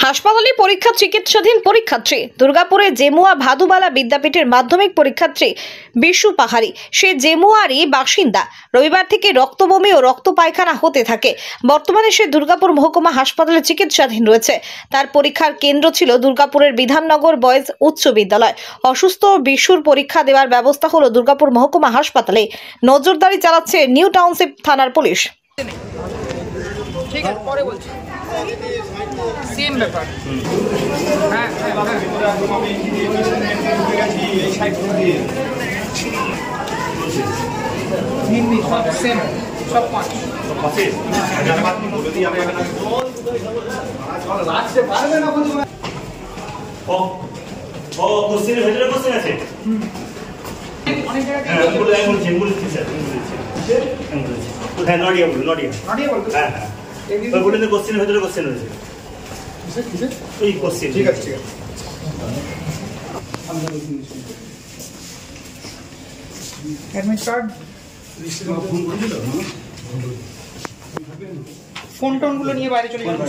হাসপাতালে পরীক্ষা চিকিৎসাধীন পরীক্ষার্থী। দুর্গাপুরে জেমুয়া ভাদুবালা বিদ্যাপীঠের মাধ্যমিক পরীক্ষার্থী বিশু পাহাড়ি সে জেমুয়ারই বাসিন্দা। রবিবার থেকে রক্তবমি ও রক্ত পায়খানা হতে থাকে। বর্তমানে সে দুর্গাপুর মহকুমা হাসপাতালে চিকিৎসাধীন রয়েছে। তার পরীক্ষার কেন্দ্র ছিল দুর্গাপুরের বিধাননগর বয়েজ উচ্চ বিদ্যালয়। অসুস্থ বিশুর পরীক্ষা দেওয়ার ব্যবস্থা হলো দুর্গাপুর মহকুমা হাসপাতালে। নজরদারি চালাচ্ছে নিউ টাউনশিপ থানার পুলিশ। ঠিক আছে, পরে বলছি। সেম ব্যাপার। হ্যাঁ হিন্দি সব সেম, সব পাঁচ। অনেক ফোন টোন গুলো নিয়ে বাইরে চলে যাবে।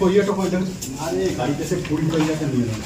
কোরিয়াটা করে দেন। আরে গাড়িতে সে পুরি কোরিয়াটা নিয়ে নেন।